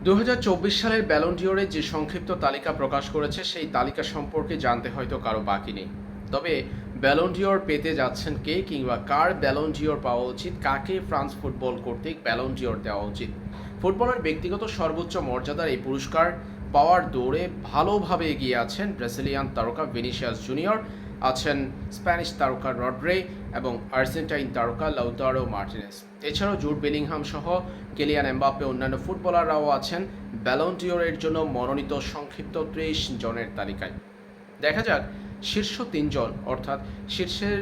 2024 সালের ব্যালন ডিওরের যে সংক্ষিপ্ত তালিকা প্রকাশ করেছে সেই তালিকা সম্পর্কে জানতে হয়তো কারো বাকি নেই। তবে ব্যালন ডিওর পেতে যাচ্ছেন কে, কিংবা কার ব্যালন ডিওর পাওয়া উচিত, কাকে ফ্রান্স ফুটবল কর্তৃক ব্যালন ডিওর দেওয়া উচিত। ফুটবলের ব্যক্তিগত সর্বোচ্চ মর্যাদার এই পুরস্কার পাওয়ার দৌড়ে ভালোভাবে এগিয়ে আছেন ব্রাজিলিয়ান তারকা ভিনিসিয়াস জুনিয়র, আছেন স্প্যানিশ তারকা রড্রে এবং আর্জেন্টাইন তারকা লাউতারো মার্টিনেজ। এছাড়াও জুড বেলিংহাম সহ কিলিয়ান এমবাপ্পে অন্যান্য ফুটবলাররাও আছেন ব্যালন ডিওরের জন্য মনোনীত সংক্ষিপ্ত 30 জনের তালিকায়। দেখা যাক শীর্ষ 3 জন, অর্থাৎ শীর্ষের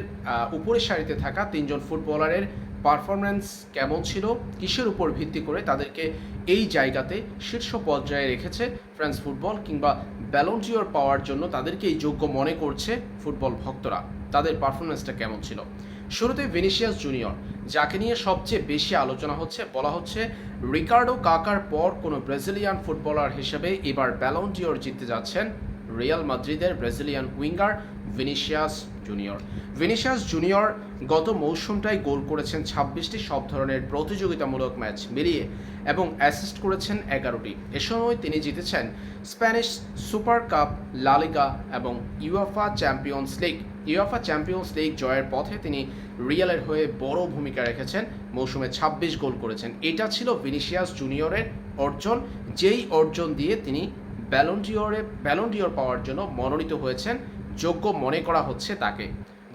উপরের সারিতে থাকা 3 জন ফুটবলারের পারফরম্যান্স কেমন ছিল, কিসের উপর ভিত্তি করে তাদেরকে এই জায়গাতে শীর্ষ পর্যায়ে রেখেছে ফ্রান্স ফুটবল, কিংবা ব্যালন ডিওর পাওয়ার জন্য তাদেরকেই যোগ্য মনে করছে ফুটবল ভক্তরা। তাদের পারফরম্যান্সটা কেমন ছিল। শুরুতে ভিনিসিয়াস জুনিয়র, যাকে নিয়ে সবচেয়ে বেশি আলোচনা হচ্ছে। বলা হচ্ছে রিকার্ডো কাকার পর কোনো ব্রাজিলিয়ান ফুটবলার হিসেবে এবার ব্যালন ডিওর জিততে যাচ্ছেন রিয়াল মাদ্রিদের Brazilian winger Vinicius junior. Vinicius junior গত মৌসুমটায় গোল করেছেন 26টি সব ধরনের প্রতিযোগিতামূলক ম্যাচ মিলিয়ে, এবং অ্যাসিস্ট করেছেন 11টি। এ সময় তিনি জিতেছেন স্প্যানিশ সুপার কাপ, লা লিগা এবং UEFA champions league. UEFA champions league জয়ের পথে তিনি রিয়ালের হয়ে বড় ভূমিকা রেখেছেন, মৌসুমে 26 গোল করেছেন। এটা ছিল ভিনিসিয়াস জুনিয়রের অর্জন, যেই অর্জন দিয়ে তিনি ব্যালন ডিওর পাওয়ার জন্য মনোনীত হয়েছেন, যোগ্য মনে করা হচ্ছে তাকে।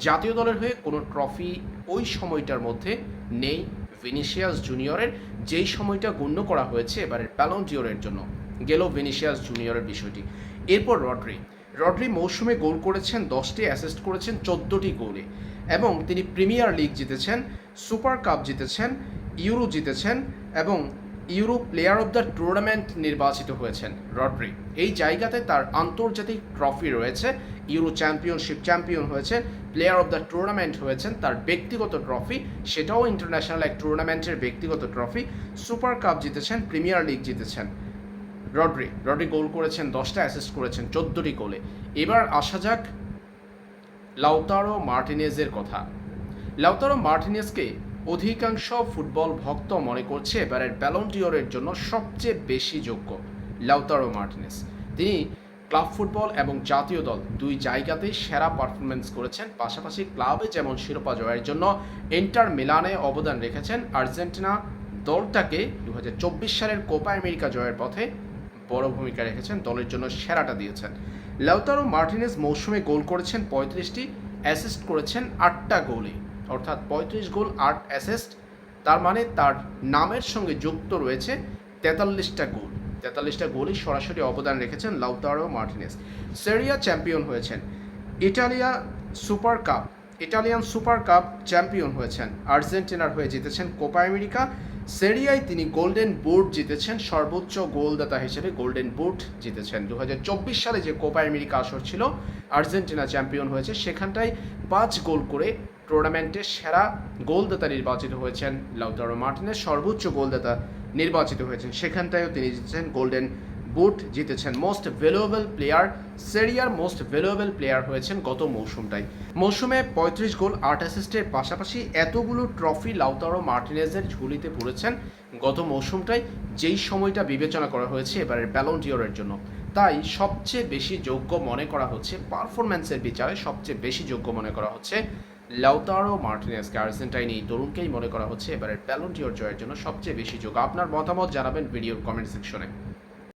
জাতীয় দলের হয়ে কোনো ট্রফি ওই সময়টার মধ্যে নেই ভিনিসিয়াস জুনিয়রের, যেই সময়টা গণ্য করা হয়েছে এবারের ব্যালন ডিওরের জন্য। গেল ভিনিসিয়াস জুনিয়রের বিষয়টি। এরপর রড্রি মৌসুমে গোল করেছেন 10টি, অ্যাসিস্ট করেছেন 14টি গোলে, এবং তিনি প্রিমিয়ার লিগ জিতেছেন, সুপার কাপ জিতেছেন, ইউরো জিতেছেন এবং euro player of the tournament নির্বাচিত হয়েছেন রড্রি। এই জায়গাতে তার আন্তর্জাতিক ট্রফি রয়েছে, ইউরো চ্যাম্পিয়নশিপ চ্যাম্পিয়ন হয়েছে, প্লেয়ার অব দ্য টুর্নামেন্ট হয়েছেন। তার ব্যক্তিগত ট্রফি, সেটাও ইন্টারন্যাশনাল এক টুর্নামেন্টের ব্যক্তিগত ট্রফি। সুপার কাপ জিতেছেন, প্রিমিয়ার লিগ জিতেছেন রড্রি গোল করেছেন 10টা, অ্যাসিস্ট করেছেন 14টি গোলে। এবার আসা যাক লাউতারো মার্টিনেজের কথা। লাউতারো মার্টিনেজকে অধিকাংশ ফুটবল ভক্ত মনে করছে এবারের ব্যালন ডিওরের জন্য সবচেয়ে বেশি যোগ্য লাউতারো মার্টিনেজ। তিনি ক্লাব ফুটবল এবং জাতীয় দল দুই জায়গাতেই সেরা পারফরমেন্স করেছেন। পাশাপাশি ক্লাবে যেমন শিরোপা জয়ের জন্য ইন্টার মিলানে অবদান রেখেছেন, আর্জেন্টিনা দলটাকে 2024 সালের কোপা আমেরিকা জয়ের পথে বড় ভূমিকা রেখেছেন, দলের জন্য সেরাটা দিয়েছেন। লাউতারো মার্টিনেজ মৌসুমে গোল করেছেন 35টি, অ্যাসিস্ট করেছেন 8টা গোলে, অর্থাৎ 35 গোল 8 অ্যাসিস্ট। তার মানে তার নামের সঙ্গে যুক্ত রয়েছে 43টা গোলই সরাসরি অবদান রেখেছেন লাউতারো মার্টিনেজ। সেরিয়া চ্যাম্পিয়ন হয়েছেন, ইটালিয়ান সুপার কাপ চ্যাম্পিয়ন হয়েছেন, আর্জেন্টিনার হয়ে জিতেছেন কোপা আমেরিকা। সেরিয়ায় তিনি গোল্ডেন বুট জিতেছেন, সর্বোচ্চ গোলদাতা হিসেবে গোল্ডেন বুট জিতেছেন। 2024 সালে যে কোপা আমেরিকা আসর ছিল, আর্জেন্টিনা চ্যাম্পিয়ন হয়েছে, সেখানটায় 5 গোল করে টুর্নামেন্টের সেরা গোলদাতা নির্বাচিত হয়েছেন লাউতারো মার্টিনেজ। সর্বোচ্চ গোলদাতা নির্বাচিত হয়েছেন, সেখানটায়ও তিনি জিতেছেন, গোল্ডেন বুট জিতেছেন। মোস্ট ভ্যালুয়েবল প্লেয়ার, সেরিয়ার মোস্ট ভ্যালুয়েবল প্লেয়ার হয়েছেন গত মৌসুমে 35 গোল 8 অ্যাসিস্টের পাশাপাশি এতগুলো ট্রফি লাউতারো মার্টিনেজের ঝুলিতে পড়েছেন গত মৌসুমটায়, যেই সময়টা বিবেচনা করা হয়েছে এবারের ব্যালন ডিওরের জন্য। তাই সবচেয়ে বেশি যোগ্য মনে করা হচ্ছে, পারফরম্যান্সের বিচারে সবচেয়ে বেশি যোগ্য মনে করা হচ্ছে লাউতারো মার্টিনেজকে। আর্জেন্টাইন এই তরুণকেই মনে করা হচ্ছে এবারের ব্যালন ডিওর জয়ের জন্য সবচেয়ে বেশি যোগ্য। আপনার মতামত জানাবেন ভিডিওর কমেন্ট সেকশনে।